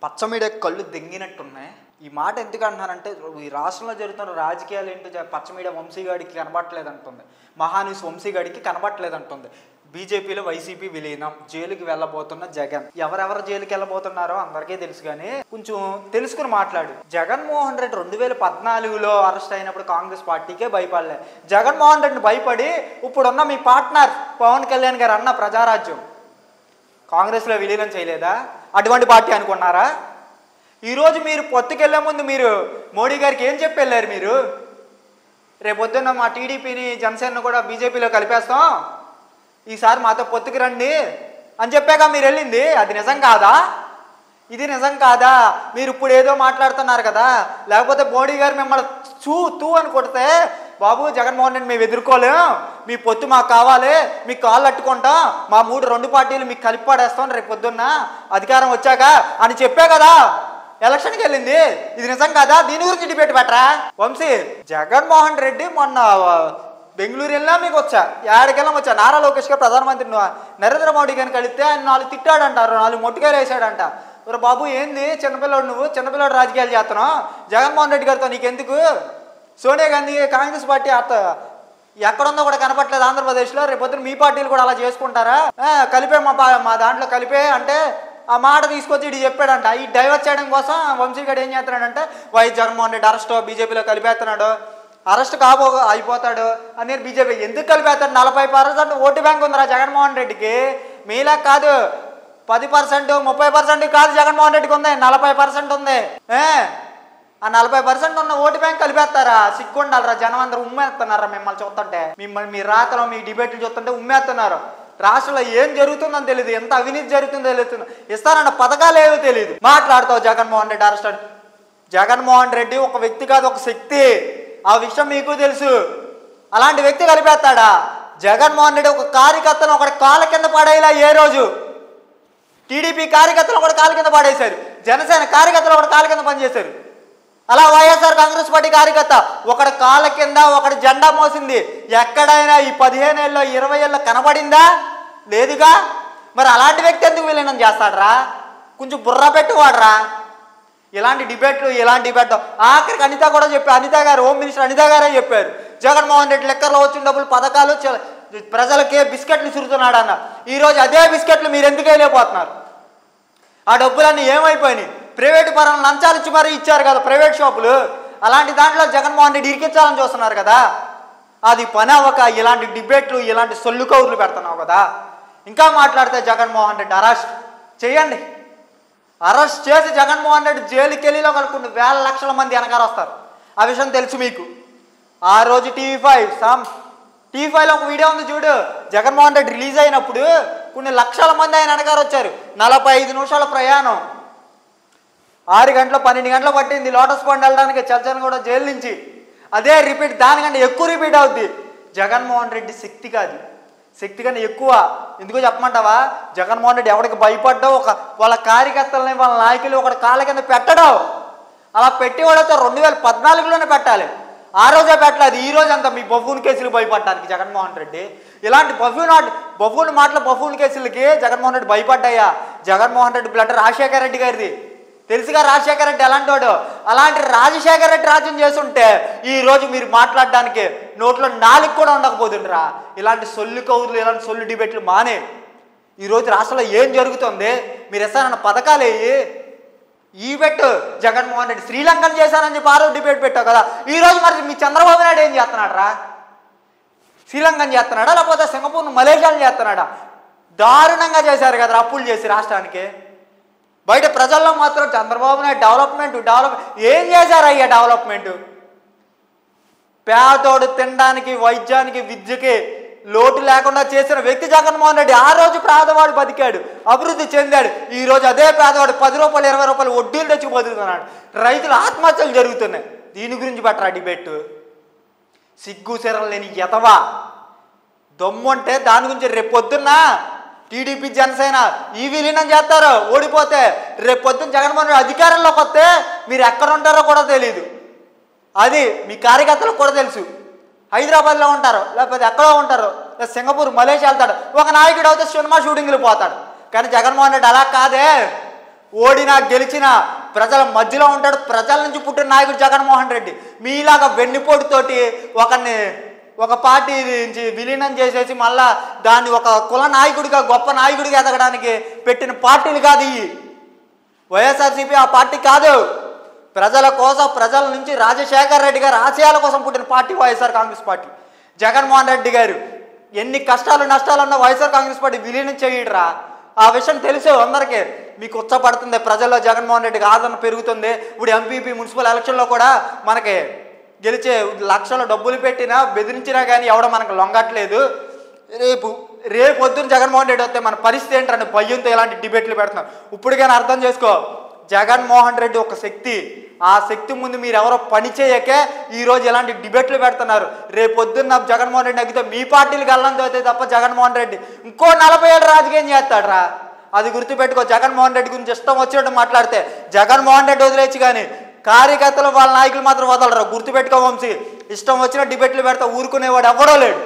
పచ్చ మీడియా కళ్ళు దెంగినట్టున్నాయి. ఈ మాట ఎందుకు అంటున్నానంటే ఈ రాష్ట్రంలో జరుగుతున్న రాజకీయాలు ఏంటో పచ్చ మీడియా వంశీగాడికి కనబట్టలేదంటుంది, మహాన్యూస్ వంశీగాడికి కనబట్టలేదంటుంది. బీజేపీలో వైసీపీ విలీనం, జైలుకి వెళ్ళబోతున్న జగన్. ఎవరెవరు జైలుకి వెళ్ళబోతున్నారో అందరికీ తెలుసు, కానీ కొంచెం తెలుసుకుని మాట్లాడు. జగన్మోహన్ రెడ్డి 2014లో అరెస్ట్ అయినప్పుడు కాంగ్రెస్ పార్టీకే భయపడలే. జగన్మోహన్ రెడ్డిని భయపడి ఇప్పుడున్న మీ పార్ట్నర్ పవన్ కళ్యాణ్ గారు అన్న ప్రజారాజ్యం కాంగ్రెస్లో విలీనం చేయలేదా? అటువంటి పార్టీ అనుకున్నారా? ఈరోజు మీరు పొత్తుకెళ్లే ముందు మీరు మోడీ గారికి ఏం చెప్పి వెళ్ళారు? మీరు రేపొద్దున్న మా టీడీపీని జనసేనను కూడా బీజేపీలో కలిపేస్తాం, ఈసారి మాతో పొత్తుకు రండి అని చెప్పాక మీరు వెళ్ళింది. అది నిజం కాదా? ఇది నిజం కాదా? మీరు ఇప్పుడు ఏదో మాట్లాడుతున్నారు కదా, లేకపోతే మోడీ గారు మిమ్మల్ని తూ అని కొడితే బాబు జగన్మోహన్ రెడ్డి మేము ఎదుర్కోలేం, మీ పొత్తు మాకు కావాలి, మీకు కాళ్ళు అట్టుకుంటాం, మా రెండు పార్టీలు మీకు కలిపి పడేస్తాం రేపు పొద్దున్న అధికారం వచ్చాక అని చెప్పే కదా ఎలక్షన్కి వెళ్ళింది. ఇది నిజం కాదా? దీని గురించి డిబేట్ పెట్టరా వంశీ? జగన్మోహన్ రెడ్డి మొన్న బెంగళూరు వెళ్ళినా మీకు వచ్చా, ఏడకెళ్ళం వచ్చా. నారా లోకేష్ గారు ప్రధానమంత్రి నరేంద్ర మోడీ గారిని కలిస్తే ఆయన 4 తిట్టాడంటారు, 4 మొట్టుకాయలు వేసాడంట. మరి బాబు ఏంది చిన్నపిల్లాడు, నువ్వు చిన్నపిల్లాడు రాజకీయాలు చేస్తున్నావు, జగన్మోహన్ రెడ్డి గారితో నీకెందుకు? సోనియా గాంధీ కాంగ్రెస్ పార్టీ ఎక్కడుందో కూడా కనపట్లేదు ఆంధ్రప్రదేశ్లో, రేపొద్దున మీ పార్టీలు కూడా అలా చేసుకుంటారా? కలిపే మా దాంట్లో కలిపే అంటే ఆ మాట తీసుకొచ్చి ఇది చెప్పాడంట. ఈ డైవర్ట్ చేయడం కోసం వంశీగాడు ఏం చేస్తున్నాడంటే వైఎస్ జగన్మోహన్ రెడ్డి అరెస్ట్ బీజేపీలో కలిపేస్తున్నాడు, అరెస్ట్ అయిపోతాడు అని. బీజేపీ ఎందుకు కలిపేస్తాడు? 40% ఓటు బ్యాంక్ ఉందిరా జగన్మోహన్ రెడ్డికి. మీలా కాదు, 10%, 30% కాదు జగన్మోహన్ రెడ్డికి ఉంది, 40% ఉంది. ఆ 40% ఉన్న ఓటు బ్యాంక్ కలిపేస్తారా? సిగ్గుండాలరా, జనం అందరూ ఉమ్మేస్తున్నారా మిమ్మల్ని చూస్తుంటే, మిమ్మల్ని మీ రాతలో మీ డిబేట్లు చూస్తుంటే ఉమ్మేస్తున్నారు. రాష్ట్రంలో ఏం జరుగుతుందని తెలియదు, ఎంత అవినీతి జరుగుతుందో తెలుస్తుంది, ఇస్తారన్న పథకాలు ఏవో తెలియదు. మాట్లాడతావు జగన్మోహన్ రెడ్డి అరెస్ట్. జగన్మోహన్ రెడ్డి ఒక వ్యక్తి కాదు, ఒక శక్తి. ఆ విషయం మీకు తెలుసు. అలాంటి వ్యక్తి కలిపేస్తాడా? జగన్మోహన్ రెడ్డి ఒక కార్యకర్తను ఒకటి కాళ్ళ కింద పడేలా ఏ రోజు టీడీపీ కార్యకర్తలు ఒకటి కాళ్ళ కింద పడేశారు, జనసేన కార్యకర్తలు ఒకటి కాళ్ళ కింద పనిచేశారు. అలా వైఎస్ఆర్ కాంగ్రెస్ పార్టీ కార్యకర్త ఒకటి కాళ్ళ కింద ఒకటి జెండా మోసింది ఎక్కడైనా ఈ 15 ఏళ్ళలో 20 ఏళ్ళలో కనబడిందా? లేదుగా. మరి అలాంటి వ్యక్తి ఎందుకు విలీనం చేస్తాడరా? కొంచెం బుర్ర పెట్టువాడరా. ఇలాంటి డిబేట్ ఆఖరికి అనిత కూడా చెప్పారు. అనిత గారు, హోమ్ మినిస్టర్ అనిత గారే చెప్పారు, జగన్మోహన్ రెడ్డి లెక్కర్లో వచ్చిన డబ్బులు పథకాలు ప్రజలకే బిస్కెట్లు సురుతున్నాడు అన్న. ఈరోజు అదే బిస్కెట్లు మీరు ఎందుకు వెళ్ళిపోతున్నారు? ఆ డబ్బులన్నీ ఏమైపోయినాయి? ప్రైవేటు పరం లంచాలు ఇచ్చి మరీ ఇచ్చారు కదా ప్రైవేట్ షాపులు. అలాంటి దాంట్లో జగన్మోహన్ రెడ్డి ఇరికించాలని చూస్తున్నారు కదా. అది పని అవ్వక ఇలాంటి డిబేట్లు, ఇలాంటి సొల్లు కౌర్లు పెడుతున్నావు కదా. ఇంకా మాట్లాడితే జగన్మోహన్ రెడ్డి అరెస్ట్ చేయండి. అరెస్ట్ చేసి జగన్మోహన్ రెడ్డి జైలుకి వెళ్ళిలో కొన్ని వేల లక్షల మంది వెనకాల వస్తారు. ఆ విషయం తెలుసు మీకు. ఆ రోజు టీవీ5లో ఒక వీడియో ఉంది చూడు, జగన్మోహన్ రెడ్డి రిలీజ్ అయినప్పుడు కొన్ని లక్షల మంది ఆయన వెనకాల వచ్చారు. 45 నిమిషాల ప్రయాణం, 6 గంటలు 12 గంటలు పట్టింది లోటస్ పాండ్ వెళ్ళడానికి చల్చన్ కూడా జైలు నుంచి. అదే రిపీట్, దానికంటే ఎక్కువ రిపీట్ అవుద్ది. జగన్మోహన్ రెడ్డి శక్తి కాదు, శక్తి కన్నా ఎక్కువ. ఎందుకో చెప్పమంటావా? జగన్మోహన్ రెడ్డి ఎవరికి భయపడ్డావు, వాళ్ళ కార్యకర్తలని వాళ్ళ నాయకులు ఒకటి కాళ్ళ కింద పెట్టడం. అలా పెట్టేవాడైతే 2014లోనే పెట్టాలి, ఆ రోజే పెట్టలేదు. ఈ రోజు అంతా మీ బఫూన్ కేసులు భయపడడానికి జగన్మోహన్ రెడ్డి. ఇలాంటి బఫూన్ కేసులకి జగన్మోహన్ రెడ్డి భయపడ్డాయా? జగన్మోహన్ రెడ్డి బ్లడ్ రాజశేఖర రెడ్డి గారిది తెలుసుగా. రాజశేఖర రెడ్డి ఎలాంటి వాడు? అలాంటి రాజశేఖర రెడ్డి రాజ్యం చేస్తుంటే ఈరోజు మీరు మాట్లాడడానికి నోట్లో నాలుగు కూడా ఉండకపోతుండ్రా. ఇలాంటి సొల్లు కౌరులు, ఇలాంటి సొల్లు డిబేట్లు మానే. ఈరోజు రాష్ట్రంలో ఏం జరుగుతుంది? మీరు ఇస్తారన్న పథకాలు ఈ పెట్టు. జగన్మోహన్ రెడ్డి శ్రీలంకను చేశారని చెప్పి ఆ రోజు డిబేట్ పెట్టావు కదా. ఈరోజు మరి మీ చంద్రబాబు నాయుడు ఏం చేస్తున్నాడు రా? శ్రీలంకను చేస్తున్నాడా, లేకపోతే సింగపూర్ను మలేషియాను చేస్తున్నాడా? దారుణంగా చేశారు కదా అప్పులు చేసి రాష్ట్రానికి. బయట ప్రజల్లో మాత్రం చంద్రబాబు నాయుడు డెవలప్మెంట్ ఏం చేశారు అయ్యా? డెవలప్మెంట్ పేదోడు తినడానికి, వైద్యానికి, విద్యకి లోటు లేకుండా చేసిన వ్యక్తి జగన్మోహన్ రెడ్డి. ఆ రోజు పేదవాడు బతికాడు, అభివృద్ధి చెందాడు. ఈరోజు అదే పేదవాడు 10 రూపాయలు 20 రూపాయలు వడ్డీలు తెచ్చి బతుకుతున్నాడు. రైతులు ఆత్మహత్యలు జరుగుతున్నాయి. దీని గురించి పెట్టరా డిబేట్? సిగ్గు సిరం లేని ఎదవా. దమ్ము అంటే దాని గురించి రేపు పొద్దున్న టీడీపీ జనసేన ఈ విలీనం చేస్తారు. ఓడిపోతే రేపు పొద్దున్న జగన్మోహన్ రెడ్డి అధికారంలోకి వస్తే మీరు ఎక్కడ ఉంటారో కూడా తెలియదు. అది మీ కార్యకర్తలకు కూడా తెలుసు. హైదరాబాద్లో ఉంటారు, లేకపోతే ఎక్కడో ఉంటారు, సింగపూర్ మలేషియా వెళ్తాడు. ఒక నాయకుడు అయితే సినిమా షూటింగ్లు పోతాడు. కానీ జగన్మోహన్ రెడ్డి అలా కాదే, ఓడినా గెలిచినా ప్రజల మధ్యలో ఉంటాడు. ప్రజల నుంచి పుట్టిన నాయకుడు జగన్మోహన్ రెడ్డి. మీలాగా వెన్నుపోటుతోటి ఒక పార్టీ నుంచి విలీనం చేసేసి మళ్ళా దాన్ని ఒక కుల నాయకుడిగా గొప్ప నాయకుడిగా ఎదగడానికి పెట్టిన పార్టీలు కాదు ఈ వైఎస్ఆర్సీపీ. ఆ పార్టీ కాదు. ప్రజల కోసం, ప్రజల నుంచి రాజశేఖర్ రెడ్డి గారి ఆశయాల కోసం పుట్టిన పార్టీ వైఎస్ఆర్ కాంగ్రెస్ పార్టీ. జగన్మోహన్ రెడ్డి గారు ఎన్ని కష్టాలు నష్టాలున్నా వైఎస్ఆర్ కాంగ్రెస్ పార్టీ విలీనం చేయడరా. ఆ విషయం తెలిసే అందరికీ. మీకు ఉచ్చపడుతుంది, ప్రజల్లో జగన్మోహన్ రెడ్డికి ఆదరణ పెరుగుతుంది. ఇప్పుడు ఎంపీపీ మున్సిపల్ ఎలక్షన్లో కూడా మనకి గెలిచే లక్షల డబ్బులు పెట్టినా బెదిరించినా కానీ ఎవడో మనకు లొంగట్లేదు. రేపు పొద్దున్న జగన్మోహన్ రెడ్డి వస్తే మన పరిస్థితి ఏంటంటే భయంతో ఇలాంటి డిబేట్లు పెడుతున్నాం. ఇప్పటికైనా అర్థం చేసుకో, జగన్మోహన్ రెడ్డి ఒక శక్తి. ఆ శక్తి ముందు మీరు ఎవరో పని చేయకే ఈరోజు ఇలాంటి డిబేట్లు పెడుతున్నారు. రేపు పొద్దున్న జగన్మోహన్ రెడ్డి అగ్గితే మీ పార్టీలకు వెళ్ళడం అవుతాయి తప్ప జగన్మోహన్ రెడ్డి ఇంకో 40 ఏళ్ళు రాజకీయం చేస్తాడరా. అది గుర్తుపెట్టుకో. జగన్మోహన్ రెడ్డి గురించి ఇష్టం వచ్చినట్టు మాట్లాడితే జగన్మోహన్ రెడ్డి వదిలేచ్చు, కానీ కార్యకర్తలు వాళ్ళ నాయకులు మాత్రం వదలరు. గుర్తుపెట్టుకో వంశీ. ఇష్టం వచ్చిన డిబేట్లు పెడితే ఊరుకునేవాడు ఎవడో లేడు.